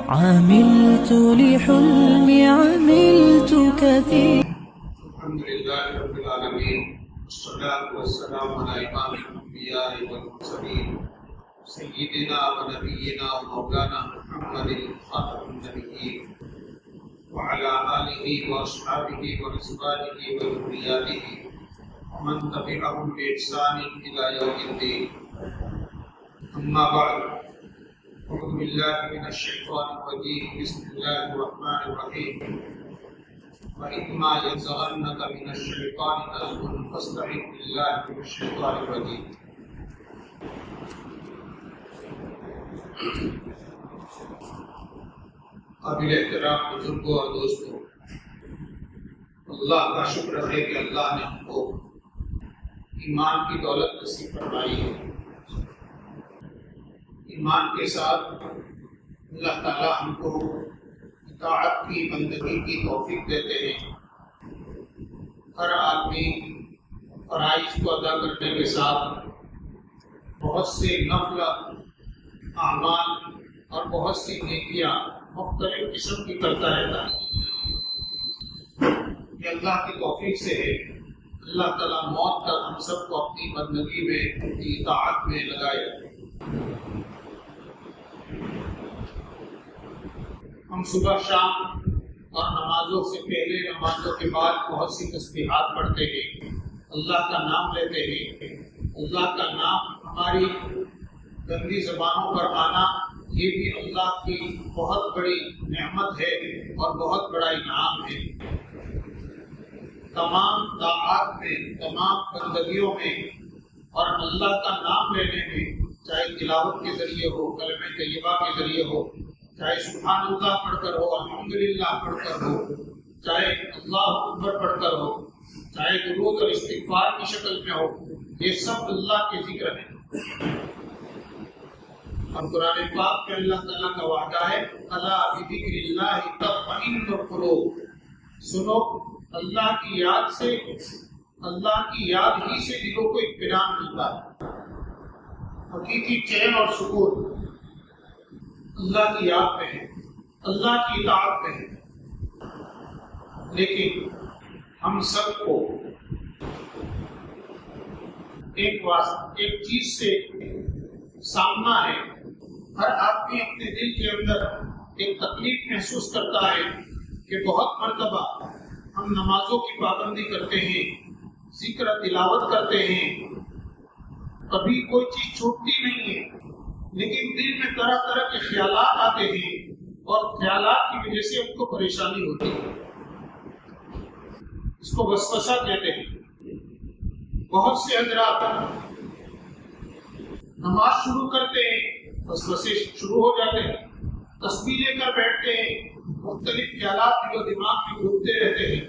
عملت لحلمي عملت كثير. الحمد لله رب العالمين، والصلاة والسلام على إمام الأنبياء والمرسلين سيدنا ونبينا ومولانا محمد خاتم النبيين وعلى آله وأصحابه وأزواجه وذرياته ومن تبعهم بإحسان إلى يوم الدين. أما بعد، أعوذ بالله من الشيطان الرجيم. بسم الله الرحمن الرحيم. وإما ينزغنك من الشيطان نزغ فاستعذ بالله من الشيطان الرجيم. قابل احترام بزرگوں اور دوستوں، اللہ کا شکر ہے کہ اللہ نے ہم کو ایمان کی دولت نصیب فرمائی ہے. ایمان کے ساتھ اللہ تعالیٰ ہم کو اطاعت کی، بندگی کی توفیق دیتے ہیں. ہر آدمی فرائض کو ادا کرنے کے ساتھ بہت سے نفل اعمال اور بہت سی نیکیاں مختلف قسم کی کرتا رہتا ہے. یہ اللہ کی توفیق سے ہے. اللہ تعالیٰ موت تک ہم سب کو اپنی بندگی میں، اپنی اطاعت میں لگائے. ہم صبح شام اور نمازوں سے پہلے، نمازوں کے بعد بہت سی تسبیحات پڑھتے ہیں، اللہ کا نام لیتے ہیں. اللہ کا نام ہماری گندی زبانوں پر آنا یہ بھی اللہ کی بہت بڑی نعمت ہے اور بہت بڑا انعام ہے. تمام طاعات میں، تمام بندگیوں میں اور اللہ کا نام لینے میں، چاہے تلاوت کے ذریعے ہو، کلمہ طیبہ کے ذریعے ہو، چاہے سبحان اللہ پڑھ کر ہو، الحمدللہ پڑھ کر ہو، چاہے اللہ اکبر پڑھ کر ہو، چاہے درود اور استغفار کی شکل میں ہو، یہ سب اللہ کے ذکر ہیں. اور قرآن پاک میں اللہ تعالیٰ کا وعدہ ہے، الا بذکر اللہ تطمئن القلوب. سنو، اللہ کی یاد سے، اللہ کی یاد ہی سے دلوں کو اطمینان ملتا ہے. حقیقی چین اور سکون اللہ کی یاد میں ہے، اللہ کی اطاعت میں ہے. لیکن ہم سب کو ایک چیز سے سامنا ہے. ہر آدمی اپنے دل کے اندر ایک تکلیف محسوس کرتا ہے کہ بہت مرتبہ ہم نمازوں کی پابندی کرتے ہیں، ذکر تلاوت کرتے ہیں، کبھی کوئی چیز چھوٹتی نہیں ہے، لیکن دل میں طرح طرح کے خیالات آتے ہیں اور خیالات کی وجہ سے ہم کو پریشانی ہوتی ہے. اس کو وسوسہ کہتے ہیں. بہت سے حضرات نماز شروع کرتے ہیں، وسوسے شروع ہو جاتے ہیں، تسبیح لے کر بیٹھتے ہیں، مختلف خیالات دل و دماغ میں گھومتے رہتے ہیں،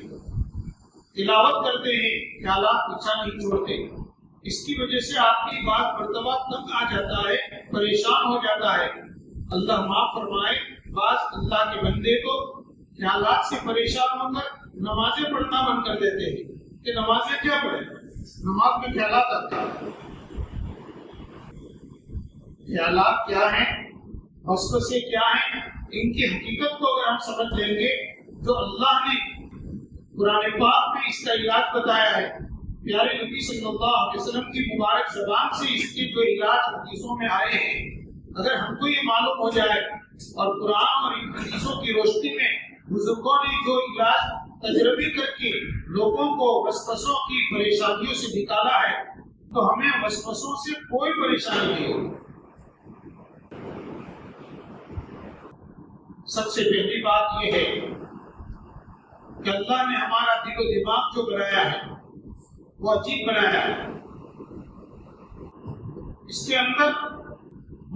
تلاوت کرتے ہیں، خیالات پیچھا نہیں چھوڑتے. اس کی وجہ سے آپ کی بات مرتبہ تنگ آ جاتا ہے، پریشان ہو جاتا ہے. اللہ معاف فرمائے، بعض اللہ کے بندے کو خیالات سے پریشان ہو کر نمازیں پڑھنا بند کر دیتے ہیں کہ نمازیں کیا پڑھیں، نماز میں خیالات آتے ہیں. خیالات کیا ہیں، وسوسے کیا ہیں، ان کی حقیقت کو اگر ہم سمجھ لیں گے تو اللہ نے قرآن پاک میں اس کا علاج بتایا ہے. پیارے نبی صلی اللہ علیہ وسلم کی مبارک زبان سے اس کے جو علاج حدیثوں میں آئے ہیں، اگر ہم کو یہ معلوم ہو جائے اور قرآن اور ان حدیثوں کی روشنی میں بزرگوں نے جو علاج تجربے کر کے لوگوں کو وسوسوں کی پریشانیوں سے نکالا ہے تو ہمیں وسوسوں سے کوئی پریشانی نہیں ہوگی. سب سے پہلی بات یہ ہے کہ اللہ نے ہمارا دل و دماغ جو بنایا ہے وہ عجیب بنایا ہے. اس کے اندر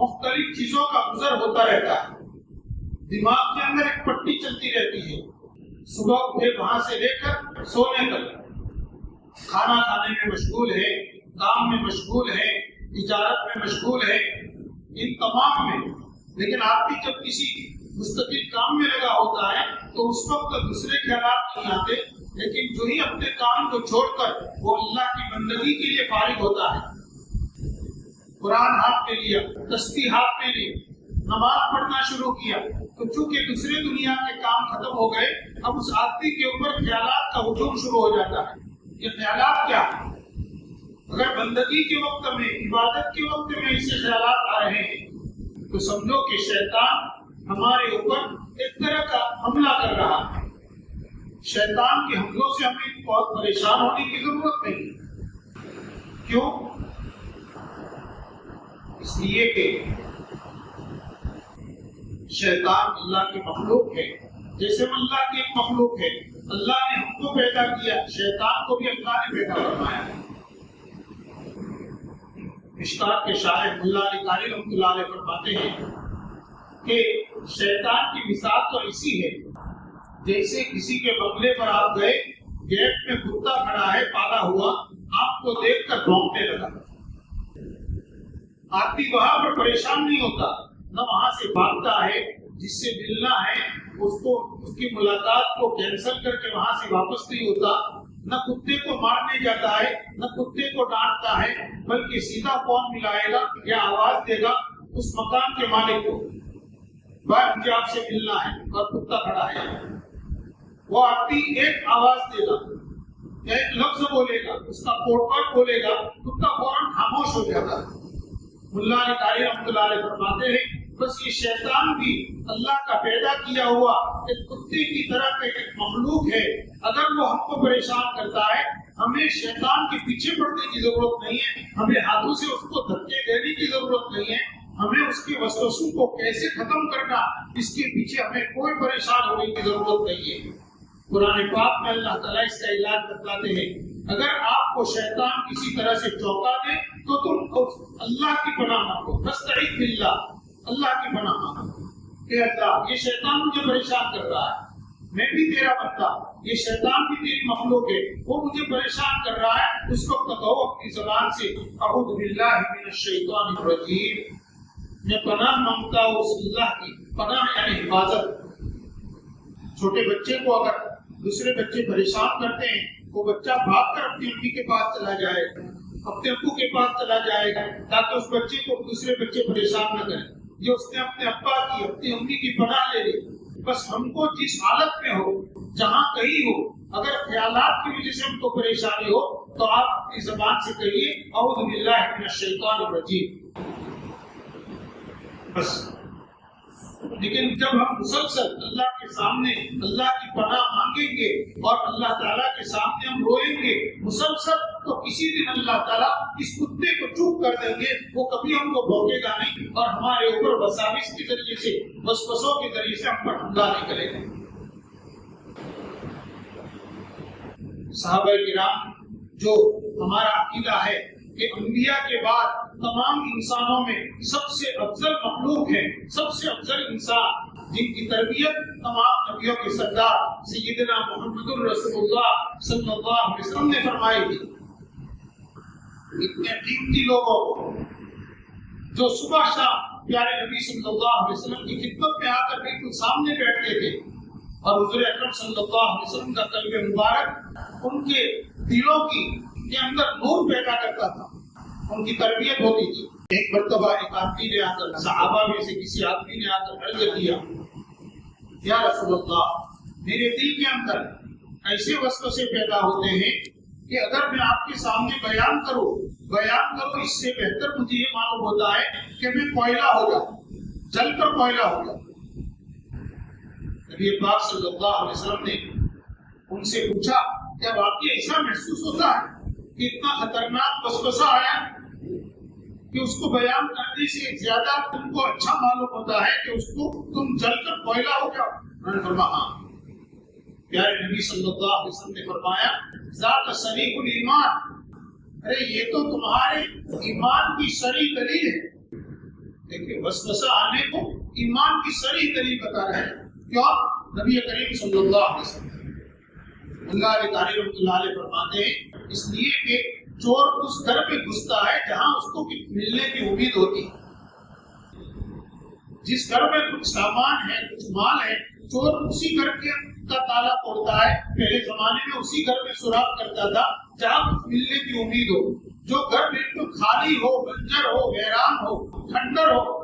مختلف چیزوں کا گزر ہوتا رہتا ہے. دماغ کے اندر ایک پٹی چلتی رہتی ہے، صبح اٹھے وہاں سے لے کر سونے تک کھانا کھانے میں مشغول ہے، کام میں مشغول ہے، تجارت میں مشغول ہے، ان تمام میں. لیکن آدمی جب کسی مستقل کام میں لگا ہوتا ہے تو اس وقت دوسرے خیالات نہیں آتے، لیکن جو ہی اپنے کام کو چھوڑ کر وہ اللہ کی بندگی کے لیے فارغ ہوتا ہے، قرآن ہاتھ میں لیا، تسبیح ہاتھ میں لی، نماز پڑھنا شروع کیا تو چونکہ دوسرے دنیا کے کام ختم ہو گئے، اب اس آدمی کے اوپر خیالات کا ہجوم شروع ہو جاتا ہے۔ یہ خیالات کیا ہے؟ اگر بندگی کے وقت میں، عبادت کے وقت میں اسے خیالات آ رہے ہیں تو سمجھو کہ شیطان ہمارے اوپر ایک طرح کا حملہ کر رہا ہے۔ شیطان کے حملوں سے ہمیں بہت پریشان ہونے کی ضرورت نہیں۔ کیوں؟ اس لیے کہ شیطان اللہ کی مخلوق ہے، جیسے ہم اللہ کی ایک مخلوق ہے۔ اللہ نے ہم کو پیدا کیا، شیطان کو بھی اللہ نے پیدا فرمایا۔ مشکات کے شاعر ملا علی قاری رحمۃ اللہ علیہ فرماتے ہیں کہ شیطان کی مثال تو ایسی ہے جیسے کسی کے بنگلے پر آپ گئے، گیٹ میں کتا کھڑا ہے پالا ہوا، آپ کو دیکھ کر بھونکنے لگا۔ آدمی وہاں پر پریشان نہیں ہوتا، نہ وہاں سے بھاگتا ہے، جس سے ملنا ہے اس کی ملاقات کو کینسل کر کے وہاں سے واپس نہیں ہوتا، نہ کتے کو مارنے جاتا ہے، نہ کتے کو ڈانٹتا ہے، بلکہ سیدھا فون ملائے گا یا آواز دے گا اس مکان کے مالک کو، بھائی مجھے آپ سے ملنا ہے، اور کتا کھڑا ہے۔ وہ آدمی ایک آواز دے گا، ایک لفظ بولے گا، اس کا کوڈ ورڈ بولے گا، کتا فوراً خاموش ہو جاتا ہے۔ ملا علی قاری رحمۃ اللہ علیہ فرماتے ہیں بس یہ شیطان بھی اللہ کا پیدا کیا ہوا ایک کتے کی طرح کا ایک مخلوق ہے۔ اگر وہ ہم کو پریشان کرتا ہے، ہمیں شیطان کے پیچھے پڑنے کی ضرورت نہیں ہے، ہمیں ہاتھوں سے اس کو دھکے دینے کی ضرورت نہیں ہے، ہمیں اس کے وسوسوں کو کیسے ختم کرنا، اس کے پیچھے ہمیں کوئی پریشان ہونے کی ضرورت نہیں ہے۔ قرآن پاک میں اللہ تعالیٰ اس کا علاج بتلاتے ہیں، اگر آپ کو شیطان کسی طرح سے چونکا دے تو تم اللہ کی پناہ مانگو، فاستعیذ باللہ، اللہ کی پناہ مانگو کہ اللہ یہ شیطان مجھے پریشان کر رہا ہے، میں بھی تیرا بندہ، یہ شیطان بھی تیری مخلوق ہے، وہ مجھے پریشان کر رہا ہے۔ اس وقت کہو اپنی زبان سے اعوذ باللہ من الشیطان الرجیم، میں پناہ مانگتا ہوں اس اللہ کی، پناہ یعنی حفاظت۔ چھوٹے بچے کو اگر دوسرے بچے پریشان کرتے ہیں، وہ بچہ بھاگ کر اپنی امی کے پاس چلا جائے گا، اپنے ابو کے پاس چلا جائے گا، تاکہ اس بچے کو دوسرے بچے پریشان نہ کریں۔ جو اس نے اپنے ابا کی، اپنی امی کی پناہ لے لی۔ بس ہم کو جس حالت میں ہو، جہاں کہیں ہو، اگر خیالات کی وجہ سے ہم کو پریشانی ہو تو آپ اپنی زبان سے کہیے اعوذ باللہ من الشیطان الرجیم، بس۔ لیکن جب ہم مسلسل اللہ کے سامنے اللہ کی پناہ مانگیں گے اور اللہ تعالیٰ کے سامنے ہم روئیں گے مسلسل، تو کسی دن اللہ تعالیٰ اس کتے کو چپ کر دیں گے، وہ کبھی ہم کو بھونکے گا نہیں اور ہمارے اوپر وساوس کے ذریعے سے، وسوسوں کے ذریعے سے ہم پر حملہ نہیں کرے گا۔ صحابہ کرام جو ہمارا عقیدہ ہے کہ انبیاء کے بعد تمام انسانوں میں سب سے افضل مخلوق ہے، سب سے افضل انسان جن کی تربیت تمام نبیوں کے سردار سیدنا محمد الرسول اللہ صلی اللہ علیہ وسلم نے فرمائی تھی۔ اتنے قیمتی لوگوں کو جو صبح شام پیارے نبی صلی اللہ علیہ وسلم کی خدمت میں آ کر بالکل سامنے بیٹھتے تھے اور حضور اکرم صلی اللہ علیہ وسلم کا قلب مبارک ان کے دلوں کے اندر نور پیدا کرتا تھا، ان کی تربیت ہوتی تھی۔ ایک مرتبہ ایک آدمی نے آ کر، صحابہ میں سے کسی آدمی نے آ کر عرض کیا، یا رسول اللہ، میرے دل کے اندر ایسے وسوسے پیدا ہوتے ہیں کہ اگر میں آپ کے سامنے بیان کروں اس سے بہتر مجھے یہ معلوم ہوتا ہے کہ میں کوئلہ ہو جاؤں، جل کر کوئلہ ہو جاؤں۔ نبی پاک صلی اللہ علیہ وسلم نے ان سے پوچھا، کیا واقعی ایسا محسوس ہوتا ہے کہ اتنا خطرناک وسوسہ آیا کہ اس کو بیان کرنے سے زیادہ تم کو اچھا معلوم ہوتا ہے کہ اس کو تم جل کر کوئلہ ہو جاؤ؟ میں نے فرمایا ہاں۔ پیارے نبی صلی اللہ علیہ وسلم نے فرمایا، ذات صریح الایمان، ارے یہ تو تمہارے ایمان کی صریح دلیل ہے۔ دیکھیں وسوسہ آنے کو ایمان کی صریح دلیل بتا رہے ہیں۔ کیوں؟ نبی کریم صلی اللہ علیہ وسلم اللہ علیہ قاری رحمۃ اللہ علیہ فرماتے ہیں اس لیے کہ چور اس گھر پہ گھستا ہے جہاں اس کو ملنے کی امید ہوتی ہے۔ جس گھر میں کچھ سامان ہے، کچھ مال ہے، چور اسی گھر کا تالا توڑتا ہے۔ پہلے زمانے میں اسی گھر میں سراغ کرتا تھا جہاں کچھ ملنے کی امید ہو۔ جو گھر بالکل خالی ہو، بنجر ہو، ویران ہو، کھنڈر ہو،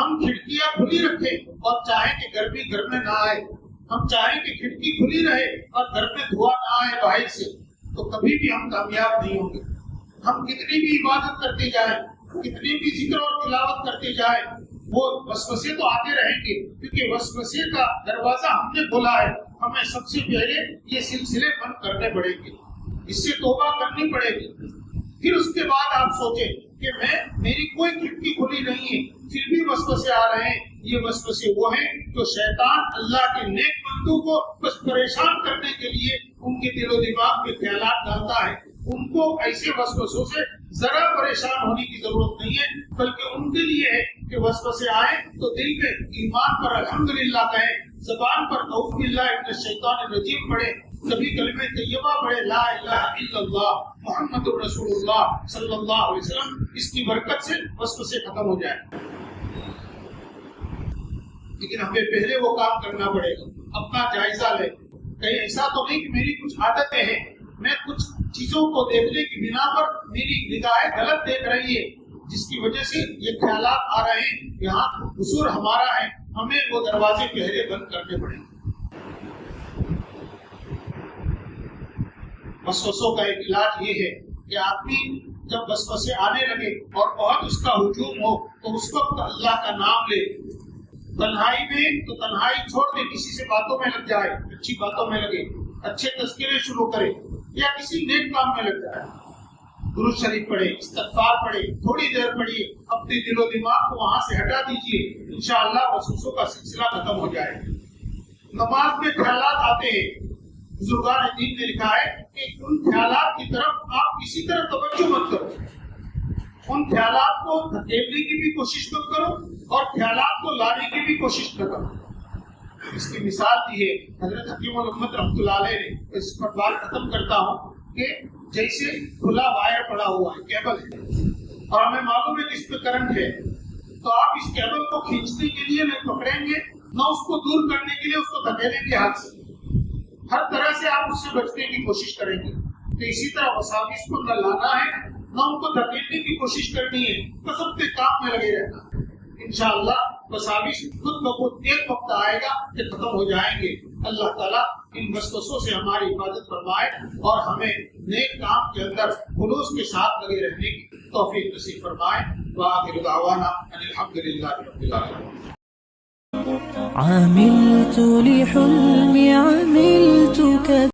ہم کھڑکیاں کھلی رکھیں اور چاہیں کہ گرمی گھر میں نہ آئے، ہم چاہیں کہ کھڑکی کھلی رہے اور گھر میں دھواں نہ آئے باہر سے، تو کبھی بھی ہم کامیاب نہیں ہوں گے۔ ہم کتنی بھی عبادت کرتے جائیں، کتنی بھی ذکر اور تلاوت کرتے جائیں، وہ وسوسے تو آتے رہیں گے، کیونکہ وسوسے کا دروازہ ہم نے کھولا ہے۔ ہمیں سب سے پہلے یہ سلسلے بند کرنے پڑیں گے، اس سے توبہ کرنی پڑے گی۔ پھر اس کے بعد آپ سوچیں کہ میری کوئی کھڑکی کھلی نہیں ہے، پھر بھی وسوسے آ رہے ہیں۔ یہ وسوسے وہ ہیں جو شیطان اللہ کے نیک بندوں کو بس پریشان کرنے کے لیے ان کے دل و دماغ میں خیالات ڈالتا ہے۔ ان کو ایسے وسوسوں سے ذرا پریشان ہونے کی ضرورت نہیں ہے، بلکہ ان کے لیے ہے کہ وسوسے آئے تو دل میں ایمان پر الحمدللہ کہیں، زبان پر اعوذ باللہ من الشیطان الرجیم پڑھے، کبھی کلمہ طیبہ پڑھے، لا الہ الا اللہ محمد رسول اللہ صلی اللہ علیہ وسلم۔ اس کی برکت سے وسوسے ختم ہو جائے۔ لیکن ہمیں پہلے وہ کام کرنا پڑے گا، اپنا جائزہ لے۔ کہیں ایسا تو نہیں کہ میری کچھ عادتیں ہیں، میں کچھ چیزوں کو دیکھنے کی بنا پر میری نگاہیں غلط دیکھ رہی ہے، جس کی وجہ سے یہ خیالات آ رہے ہیں، یہاں قصور ہمارا ہے، ہمیں وہ دروازے پہلے بند کرنے پڑیں گے۔ وسوسوں کا ایک علاج یہ ہے کہ آدمی جب وسوسے آنے لگے اور بہت اس کا ہجوم ہو تو اس وقت اللہ کا نام لے۔ تنہائی میں تو تنہائی چھوڑ دے، کسی سے باتوں میں لگ جائے، اچھی باتوں میں لگے، اچھے تذکرے شروع کرے یا کسی نیک کام میں لگ جائے، درود شریف پڑھے، استغفار پڑھے، تھوڑی دیر پڑھیے، اپنے دل و دماغ کو وہاں سے ہٹا دیجئے، انشاءاللہ وسوسوں کا سلسلہ ختم ہو جائے۔ نماز میں خیالات آتے ہیں، بزرگان دین نے لکھا ہے کہ ان خیالات کی طرف آپ کسی طرح توجہ مت کرو، ان خیالات کو دھکیلنے کی بھی کوشش مت کرو اور خیالات کو لانے کی بھی کوشش نہ کرو۔ اس کی مثال دی ہے حضرت حکیم الامت رحمۃ اللہ علیہ نے۔ اس پر بات ختم کرتا ہوں کہ جیسے کھلا وائر پڑا ہوا ہے، کیبل ہے، اور ہمیں معلوم ہے کہ اس پہ کرنٹ ہے، تو آپ اس کیبل کو کھینچنے کے لیے نہ پکڑیں گے، نہ اس کو دور کرنے کے لیے اس کو دھکیلیں گے ہاتھ سے، ہر طرح سے آپ اس سے بچنے کی کوشش کریں گے۔ تو اسی طرح وساوس کو نہ لانا ہے نہ ان کو دھکیلنے کی کوشش کرنی ہے، بس اپنے کام میں لگے رہنا۔ انشاءاللہ وساوس خود بخود ایک وقت آئے گا کہ ختم ہو جائیں گے۔ اللہ تعالیٰ ان وسوسوں سے ہماری حفاظت فرمائے اور ہمیں نیک کام کے اندر خلوص کے ساتھ لگے رہنے کی توفیق نصیب فرمائے۔ وآخر دعوانا ان الحمدللہ رب العالمین۔ عملت لحلمي عملت